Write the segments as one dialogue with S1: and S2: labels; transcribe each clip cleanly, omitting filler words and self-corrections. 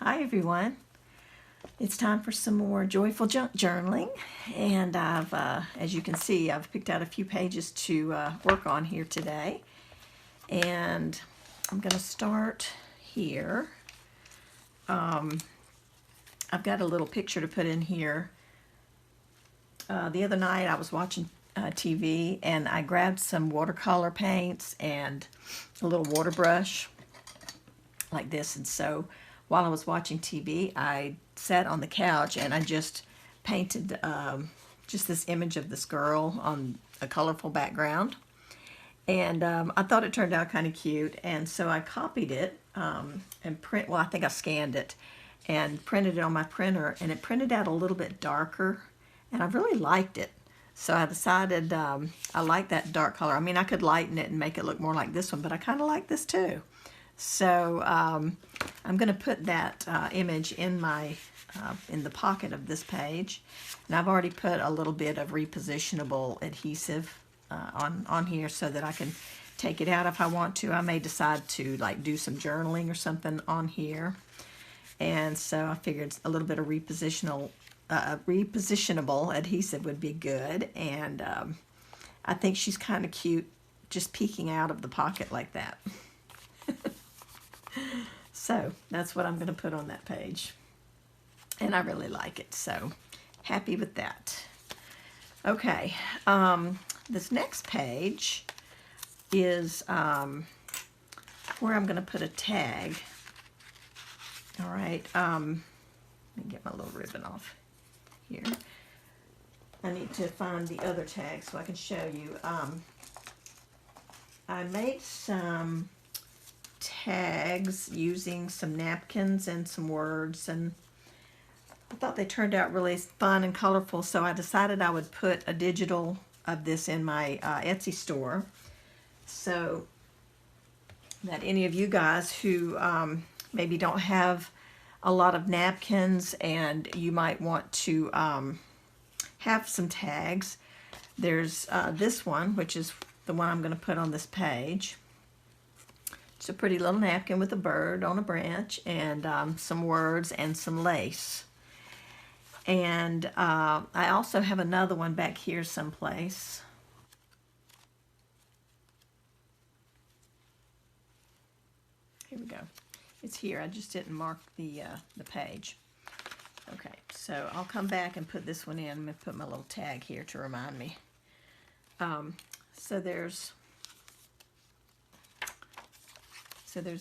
S1: Hi everyone. It's time for some more joyful junk journaling, and as you can see, I've picked out a few pages to work on here today, and I'm going to start here. I've got a little picture to put in here. The other night I was watching TV, and I grabbed some watercolor paints and a little water brush like this, and so while I was watching TV, I sat on the couch and I just painted just this image of this girl on a colorful background. And I thought it turned out kind of cute, and so I copied it and I think I scanned it and printed it on my printer, and it printed out a little bit darker, and I really liked it. So I decided I like that dark color. I mean, I could lighten it and make it look more like this one, but I kind of like this too. So I'm going to put that image in my in the pocket of this page, and I've already put a little bit of repositionable adhesive on here so that I can take it out if I want to. I may decide to like do some journaling or something on here, and so I figured a little bit of repositionable adhesive would be good. And I think she's kind of cute just peeking out of the pocket like that. So that's what I'm going to put on that page, and I really like it, so happy with that. Okay, this next page is where I'm going to put a tag. All right, let me get my little ribbon off here. I need to find the other tag so I can show you. I made some tags using some napkins and some words, and I thought they turned out really fun and colorful, so I decided I would put a digital of this in my Etsy store, so that any of you guys who maybe don't have a lot of napkins and you might want to have some tags. There's this one, which is the one I'm going to put on this page. It's a pretty little napkin with a bird on a branch, and some words and some lace. And I also have another one back here someplace. Here we go. It's here. I just didn't mark the page. Okay, so I'll come back and put this one in. I'm going to put my little tag here to remind me. So there's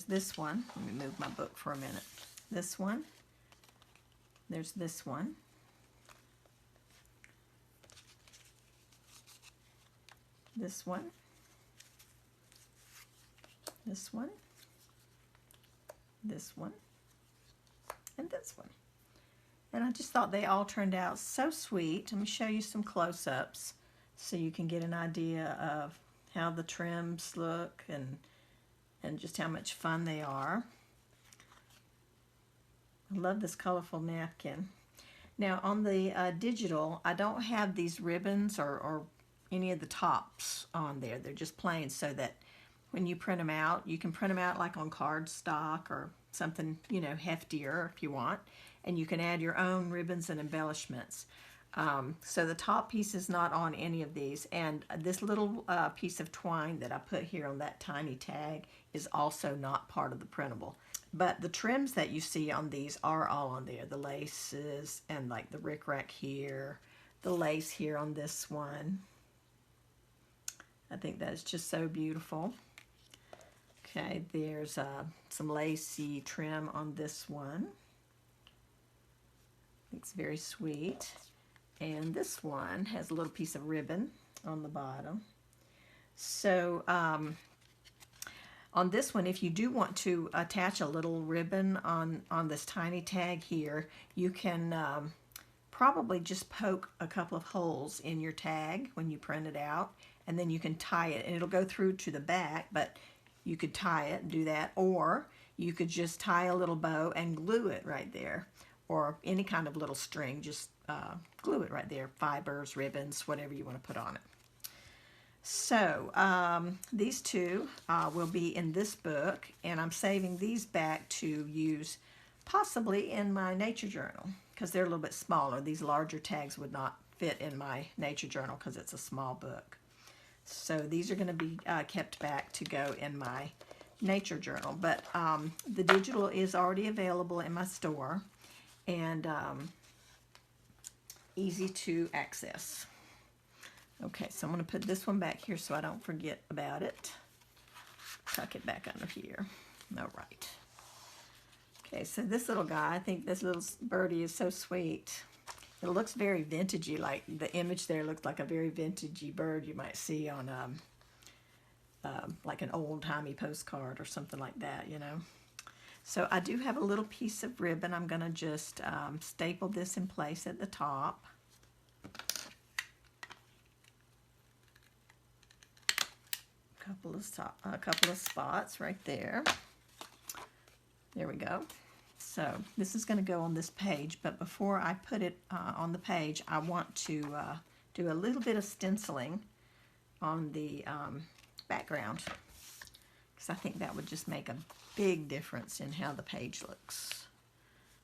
S1: this one. Let me move my book for a minute. This one. There's this one. This one. This one. This one. And this one. And I just thought they all turned out so sweet. Let me show you some close-ups so you can get an idea of how the trims look and just how much fun they are. I love this colorful napkin. Now on the digital, I don't have these ribbons or any of the tops on there. They're just plain, so that when you print them out, you can print them out like on cardstock or something, you know, heftier if you want, and you can add your own ribbons and embellishments. So the top piece is not on any of these, and this little piece of twine that I put here on that tiny tag is also not part of the printable. But the trims that you see on these are all on there. The laces and like the rickrack here, the lace here on this one. I think that is just so beautiful. Okay, there's some lacy trim on this one. It's very sweet. And this one has a little piece of ribbon on the bottom. So on this one, if you do want to attach a little ribbon on this tiny tag here, you can probably just poke a couple of holes in your tag when you print it out, and then you can tie it, and it'll go through to the back, but you could tie it and do that, or you could just tie a little bow and glue it right there, or any kind of little string, just glue it right there, fibers, ribbons, whatever you want to put on it. So these two will be in this book, and I'm saving these back to use possibly in my nature journal because they're a little bit smaller. These larger tags would not fit in my nature journal because it's a small book. So these are going to be kept back to go in my nature journal. But the digital is already available in my store and easy to access. Okay, so I'm going to put this one back here so I don't forget about it. Tuck it back under here. All right. Okay, so this little guy, I think this little birdie is so sweet. It looks very vintagey, like the image there looks like a very vintagey bird you might see on like an old-timey postcard or something like that, you know. So I do have a little piece of ribbon. I'm going to just staple this in place at the top. A couple of spots right there. There we go. So this is going to go on this page, but before I put it on the page, I want to do a little bit of stenciling on the background because I think that would just make a big difference in how the page looks.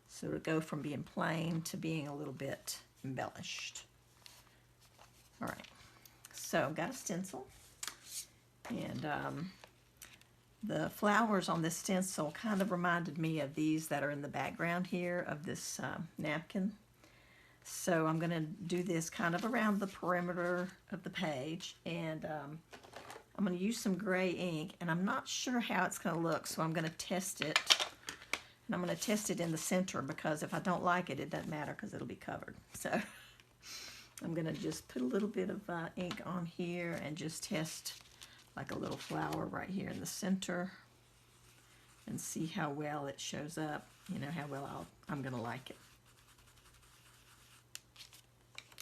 S1: So it'll go from being plain to being a little bit embellished. All right, so I've got a stencil, and the flowers on this stencil kind of reminded me of these that are in the background here of this napkin. So I'm going to do this kind of around the perimeter of the page, and I'm going to use some gray ink, and I'm not sure how it's going to look, so I'm going to test it. And I'm going to test it in the center because if I don't like it, it doesn't matter because it'll be covered. So I'm going to just put a little bit of ink on here and just test like a little flower right here in the center and see how well it shows up, you know, how well I'm going to like it.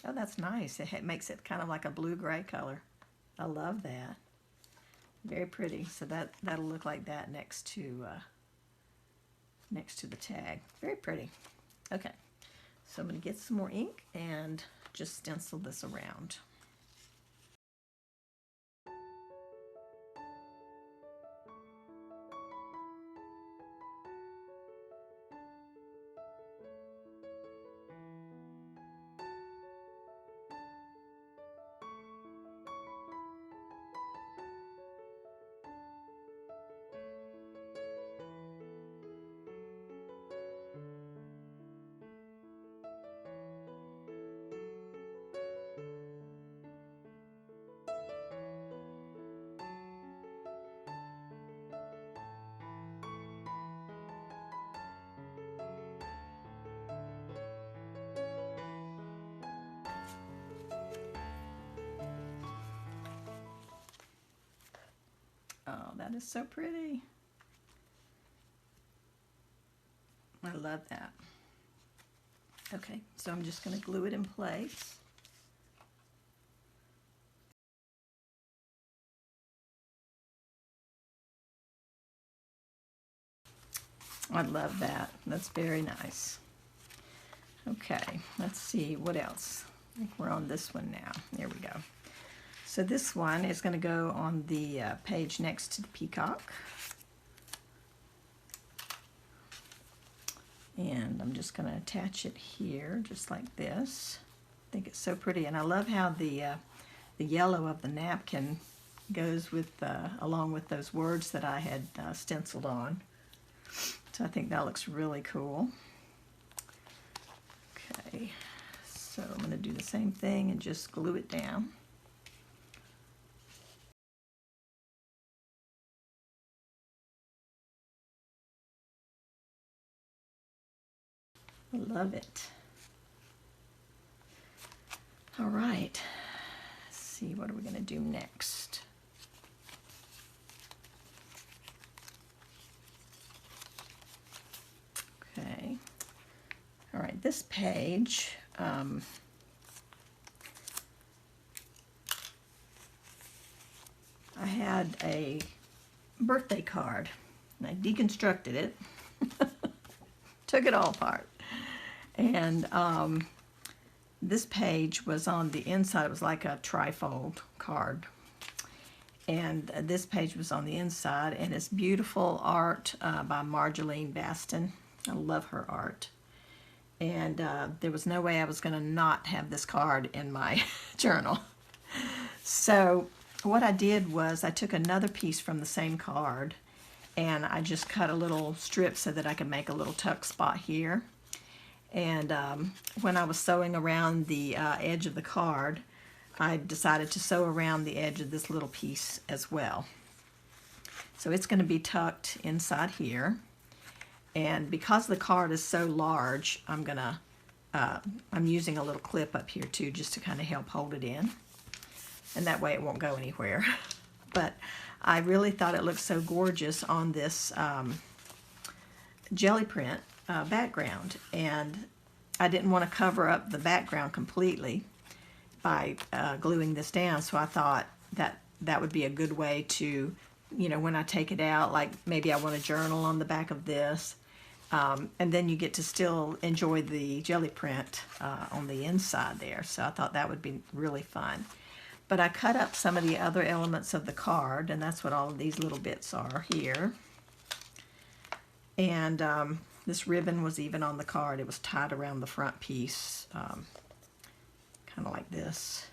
S1: Oh, that's nice. It makes it kind of like a blue-gray color. I love that. Very pretty. So that'll look like that next to the tag. Very pretty. Okay, so I'm going to get some more ink and just stencil this around. Oh, that is so pretty. I love that. Okay, so I'm just going to glue it in place. I love that. That's very nice. Okay, let's see what else. I think we're on this one now. There we go. So this one is going to go on the page next to the peacock. And I'm just going to attach it here, just like this. I think it's so pretty, and I love how the yellow of the napkin goes with along with those words that I had stenciled on. So I think that looks really cool. Okay, so I'm going to do the same thing and just glue it down. I love it. All right, let's see, what are we going to do next? Okay, all right, this page, I had a birthday card, and I deconstructed it, took it all apart. And this page was on the inside. It was like a trifold card. And this page was on the inside, and it's beautiful art by Marjolaine Baston I love her art. And there was no way I was going to not have this card in my journal. So what I did was I took another piece from the same card and I just cut a little strip so that I could make a little tuck spot here. And when I was sewing around the edge of the card, I decided to sew around the edge of this little piece as well. So it's going to be tucked inside here. And because the card is so large, I'm using a little clip up here too, just to kind of help hold it in. And that way it won't go anywhere. But I really thought it looked so gorgeous on this jelly print background. And I didn't want to cover up the background completely by gluing this down. So I thought that that would be a good way to, you know, when I take it out, like maybe I want a journal on the back of this. And then you get to still enjoy the jelly print on the inside there. So I thought that would be really fun. But I cut up some of the other elements of the card, and that's what all of these little bits are here. And this ribbon was even on the card. It was tied around the front piece, kind of like this.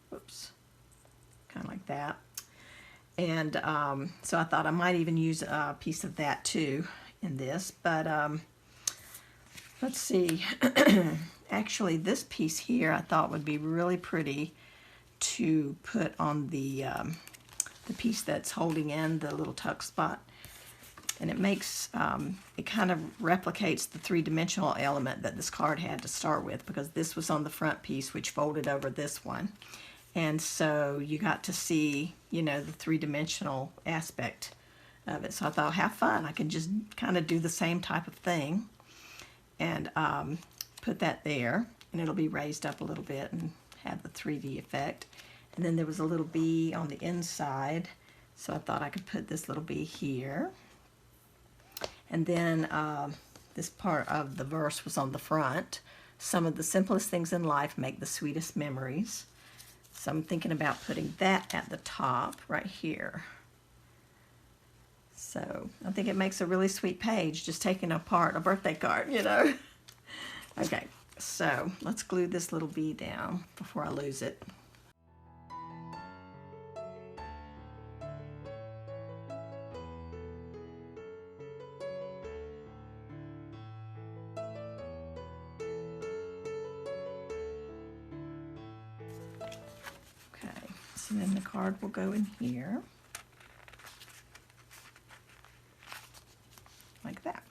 S1: Whoops. Kind of like that. And so I thought I might even use a piece of that too in this, but let's see. Actually, this piece here I thought would be really pretty to put on the piece that's holding in the little tuck spot, and it makes it kind of replicates the three-dimensional element that this card had to start with, because this was on the front piece which folded over this one, and so you got to see, you know, the three-dimensional aspect of it. So I thought, have fun. I can just kind of do the same type of thing and put that there, and it'll be raised up a little bit and have the 3D effect. And then there was a little bee on the inside, so I thought I could put this little bee here. And then this part of the verse was on the front. Some of the simplest things in life make the sweetest memories. So I'm thinking about putting that at the top right here. So I think it makes a really sweet page, just taking apart a birthday card, you know. Okay, so let's glue this little bee down before I lose it. Okay, so then the card will go in here. Like that.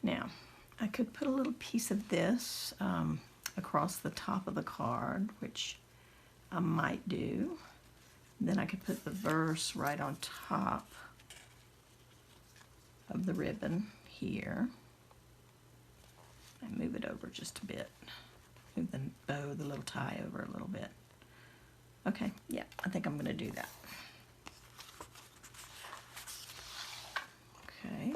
S1: Now, I could put a little piece of this across the top of the card, which I might do. Then I could put the verse right on top of the ribbon here. And move it over just a bit. Move the bow, the little tie over a little bit. Okay, yeah, I think I'm going to do that. Okay.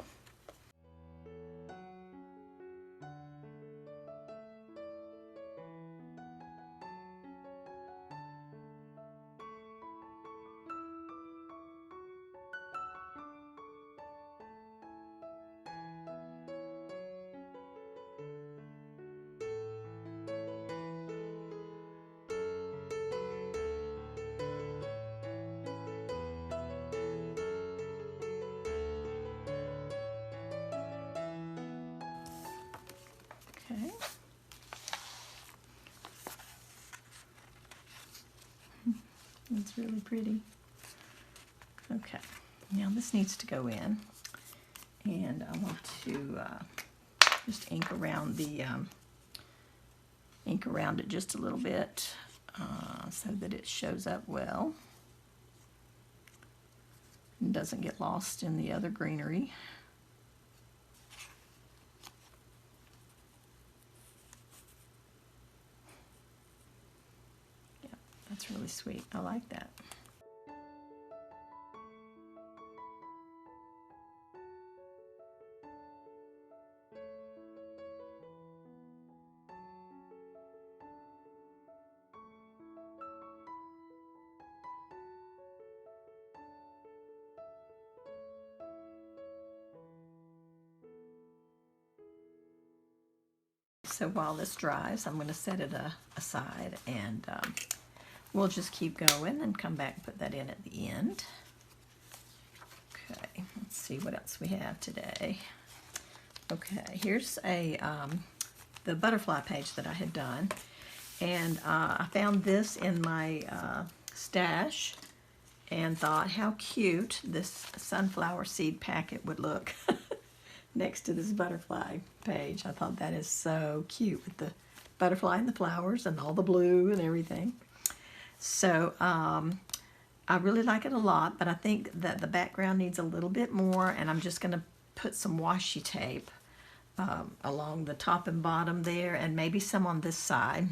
S1: Okay. It's really pretty. Okay, now this needs to go in, and I want to just ink around the ink around it just a little bit so that it shows up well and doesn't get lost in the other greenery. That's really sweet. I like that. so while this dries, I'm going to set it aside, and we'll just keep going and come back and put that in at the end. Okay, let's see what else we have today. Okay, here's the butterfly page that I had done, and I found this in my stash and thought how cute this sunflower seed packet would look next to this butterfly page. I thought that is so cute with the butterfly and the flowers and all the blue and everything. So I really like it a lot, but I think that the background needs a little bit more, and I'm just going to put some washi tape along the top and bottom there, and maybe some on this side.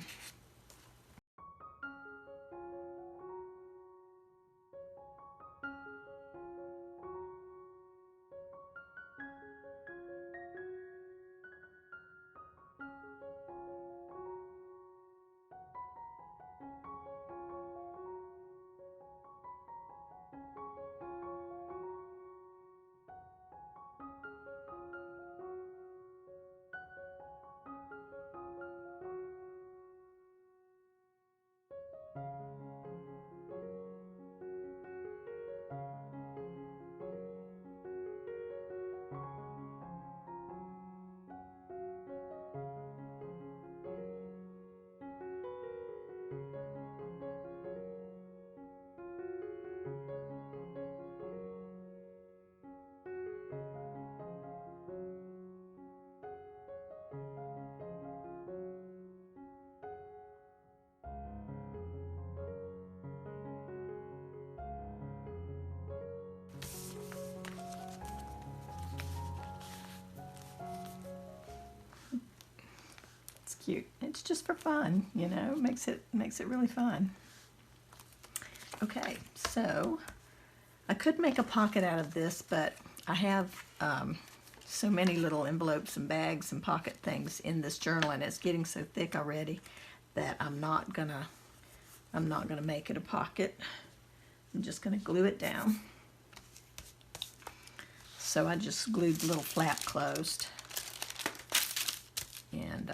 S1: It's cute. It's just for fun, you know, makes it really fun. Okay, so I could make a pocket out of this, but I have so many little envelopes and bags and pocket things in this journal, and it's getting so thick already that I'm not gonna make it a pocket. I'm just gonna glue it down. So I just glued the little flap closed, and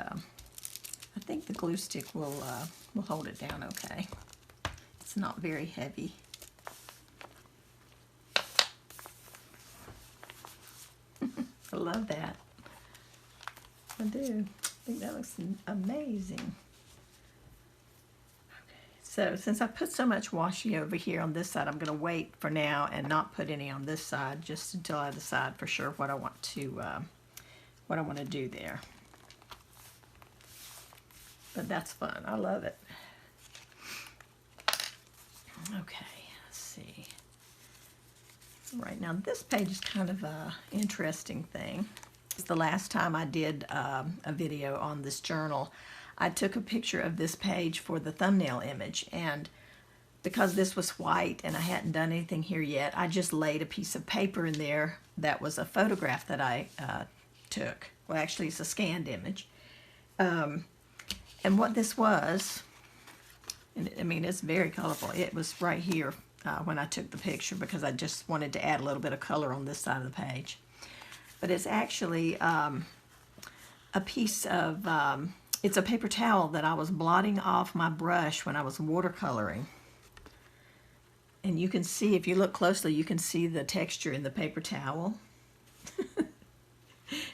S1: I think the glue stick will hold it down okay. It's not very heavy. I love that. I do. I think that looks amazing. Okay, so since I put so much washi over here on this side, I'm going to wait for now and not put any on this side just until I decide for sure what I want to do there. But that's fun. I love it. Okay, let's see. Right now, this page is kind of a interesting thing. It's the last time I did a video on this journal. I took a picture of this page for the thumbnail image, and because this was white and I hadn't done anything here yet, I just laid a piece of paper in there that was a photograph that I took. Well, actually, it's a scanned image. And what this was, and I mean, it's very colorful. It was right here when I took the picture because I just wanted to add a little bit of color on this side of the page. But it's actually a piece of, it's a paper towel that I was blotting off my brush when I was watercoloring. And you can see, if you look closely, you can see the texture in the paper towel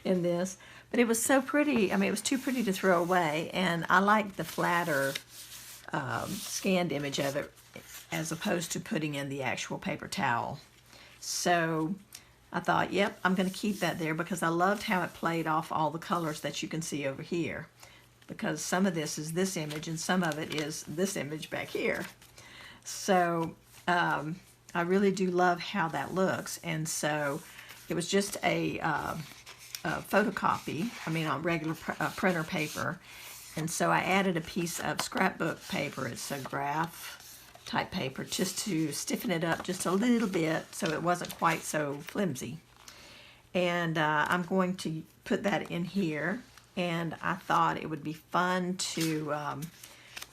S1: in this. But it was so pretty. I mean, it was too pretty to throw away, and I like the flatter scanned image of it as opposed to putting in the actual paper towel. So I thought, yep, I'm going to keep that there because I loved how it played off all the colors that you can see over here. Because some of this is this image and some of it is this image back here. So I really do love how that looks, and so it was just a photocopy, I mean on regular printer paper, and so I added a piece of scrapbook paper. It's a graph type paper just to stiffen it up just a little bit so it wasn't quite so flimsy. And I'm going to put that in here, and I thought it would be fun to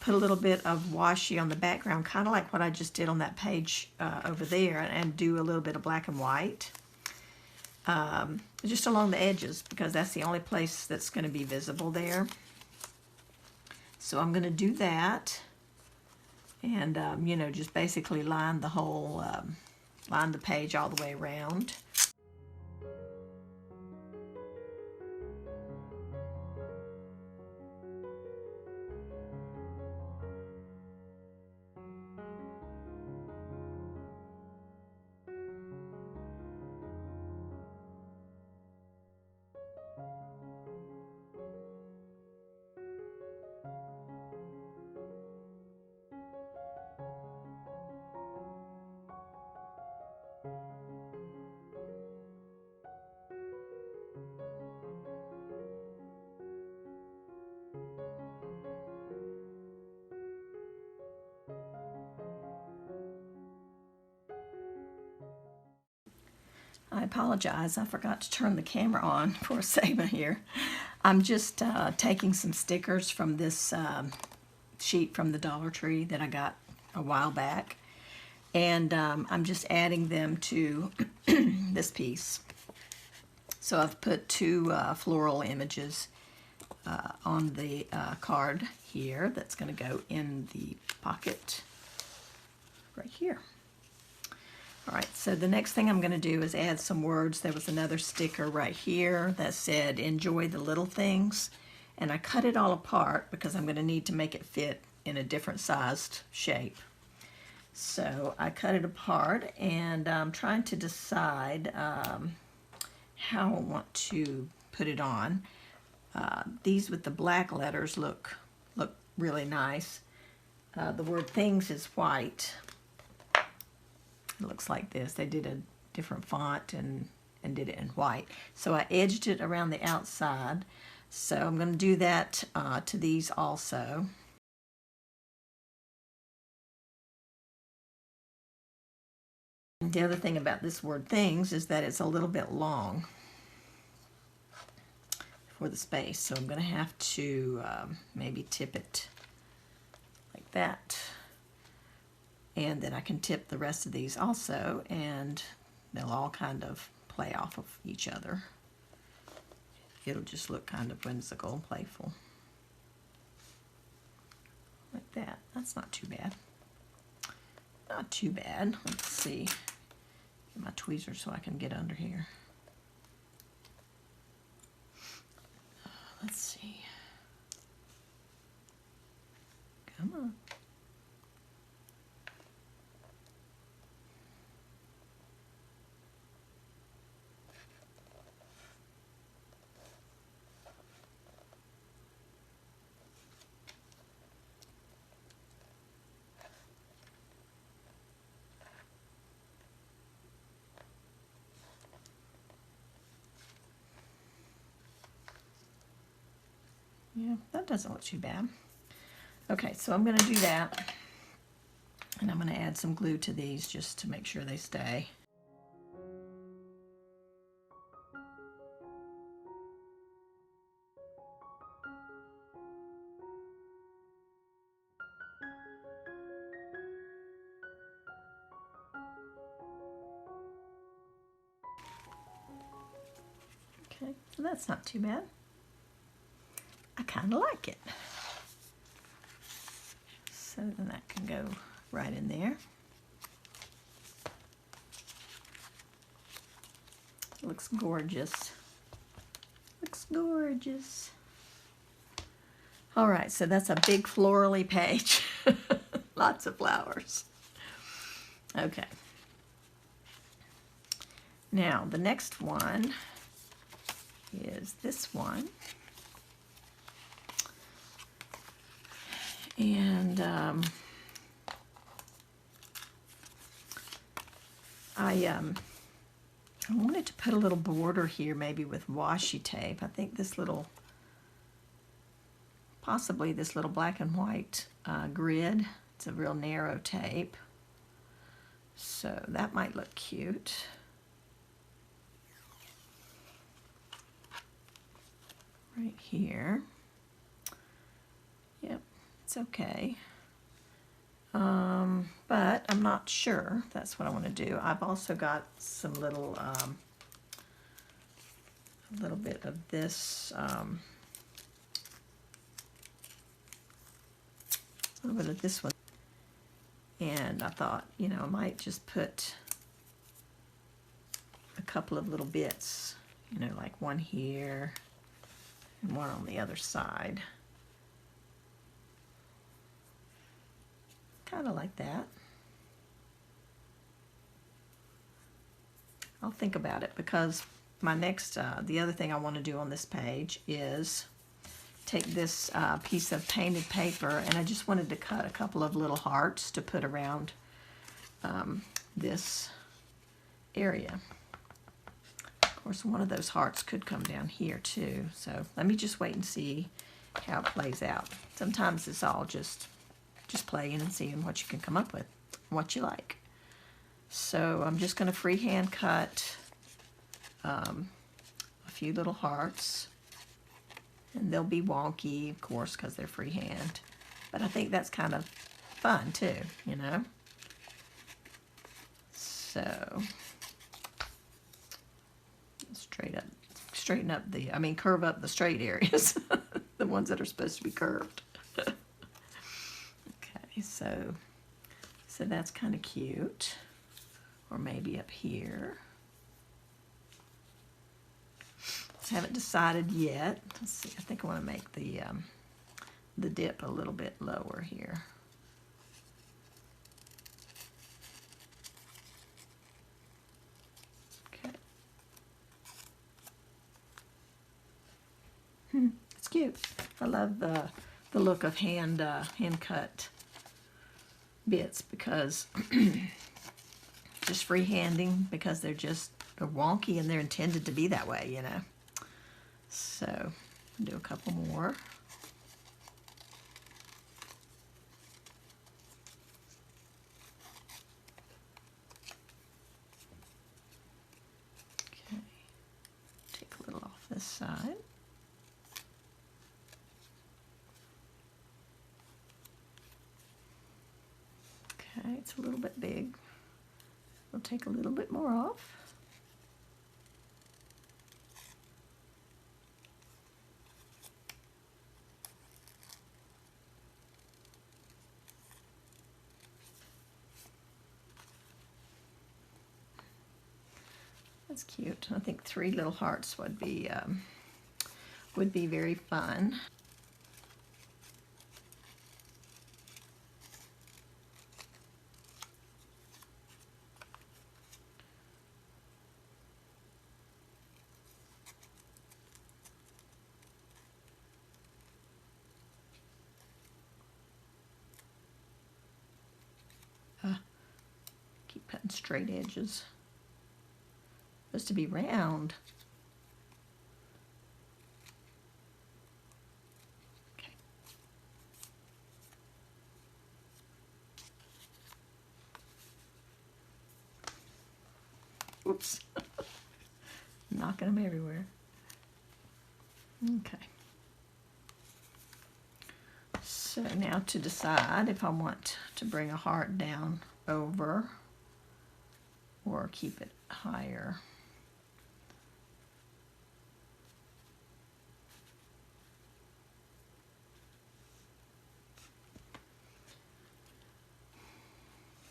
S1: put a little bit of washi on the background, kind of like what I just did on that page over there, and do a little bit of black and white. Just along the edges, because that's the only place that's going to be visible there. So I'm going to do that, and you know, just basically line the whole, line the page all the way around. I apologize, I forgot to turn the camera on for a segment here. I'm just taking some stickers from this sheet from the Dollar Tree that I got a while back, and I'm just adding them to this piece. So I've put two floral images on the card here that's going to go in the pocket right here. All right, so the next thing I'm going to do is add some words. There was another sticker right here that said, "Enjoy the little things." And I cut it all apart because I'm going to need to make it fit in a different sized shape. So I cut it apart, and I'm trying to decide how I want to put it on. These with the black letters look really nice. The word "things" is white. It looks like this. They did a different font and did it in white. So I edged it around the outside. So I'm going to do that to these also. And the other thing about this word "things" is that it's a little bit long for the space. So I'm going to have to maybe tip it like that. And then I can tip the rest of these also, and they'll all kind of play off of each other. It'll just look kind of whimsical and playful. Like that. That's not too bad. Not too bad. Let's see. Get my tweezers so I can get under here. Let's see. Come on. Yeah, that doesn't look too bad. Okay, so I'm going to do that, and I'm going to add some glue to these just to make sure they stay. Okay, so that's not too bad. I kind of like it. So then that can go right in there. Looks gorgeous. Looks gorgeous. All right, so that's a big florally page. Lots of flowers. Okay. Now, the next one is this one. And I wanted to put a little border here, maybe with washi tape. I think this little, possibly this little black and white grid. It's a real narrow tape. So that might look cute. Right here. Yep, it's okay. But I'm not sure. That's what I want to do. I've also got some little, a little bit of this a little bit of this one. And I thought, you know, I might just put a couple of little bits, you know, like one here and one on the other side. Kind of like that. I'll think about it, because my next, the other thing I want to do on this page is take this piece of painted paper, and I just wanted to cut a couple of little hearts to put around this area. Of course, one of those hearts could come down here too, so let me just wait and see how it plays out. Sometimes it's all just playing and seeing what you can come up with, what you like. So I'm just going to freehand cut a few little hearts, and they'll be wonky, of course, because they're freehand. But I think that's kind of fun too, you know. So straighten up the, I mean, curve up the straight areas, the ones that are supposed to be curved. Okay, so that's kind of cute. Or maybe up here. Haven't decided yet. Let's see. I think I want to make the dip a little bit lower here. Okay. It's cute. I love the look of hand cut bits, because just freehanding, because they're wonky and they're intended to be that way, you know. So do a couple more. Okay, take a little off this side. Okay, it's a little bit big. We'll take a little bit more off. That's cute. I think 3 little hearts would be very fun. Keep cutting straight edges. Supposed to be round. Okay. Oops. Knocking them everywhere. Okay. So now to decide if I want to bring a heart down over or keep it higher.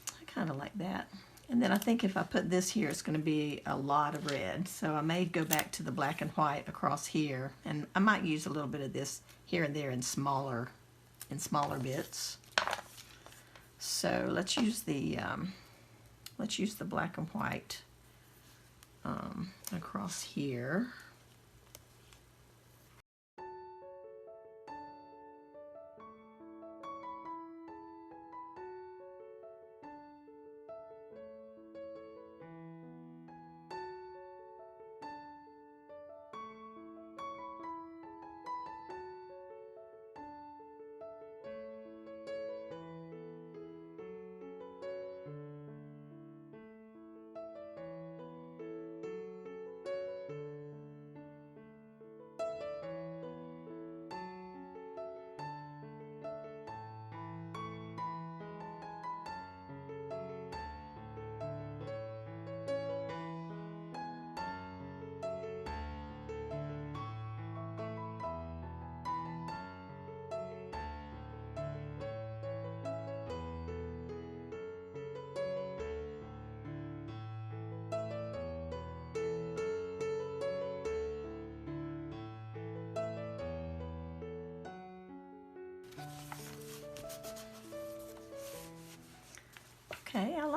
S1: I kind of like that. And then I think if I put this here, it's going to be a lot of red. So I may go back to the black and white across here, and I might use a little bit of this here and there in smaller bits. So let's use the black and white across here.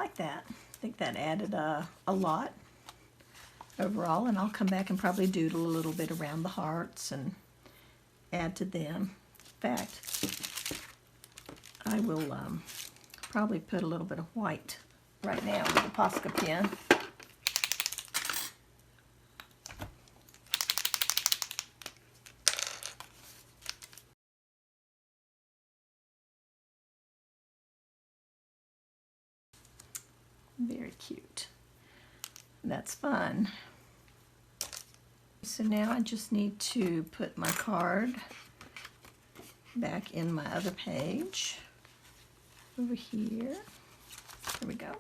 S1: like that. I think that added a lot overall, and I'll come back and probably doodle a little bit around the hearts and add to them. In fact, I will probably put a little bit of white right now with the Posca pen. Very cute. That's fun. So now I just need to put my card back in my other page over here. There we go.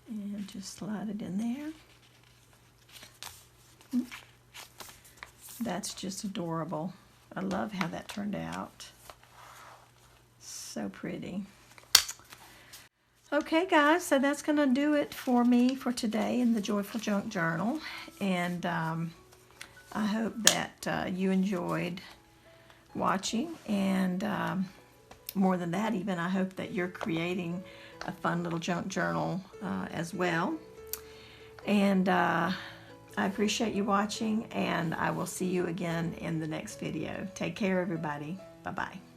S1: And just slide it in there. That's just adorable. I love how that turned out. So pretty. Okay guys, so that's going to do it for me for today in the Joyful Junk Journal. And I hope that you enjoyed watching. And more than that even, I hope that you're creating a fun little junk journal as well. And I appreciate you watching, and I will see you again in the next video. Take care everybody. Bye-bye.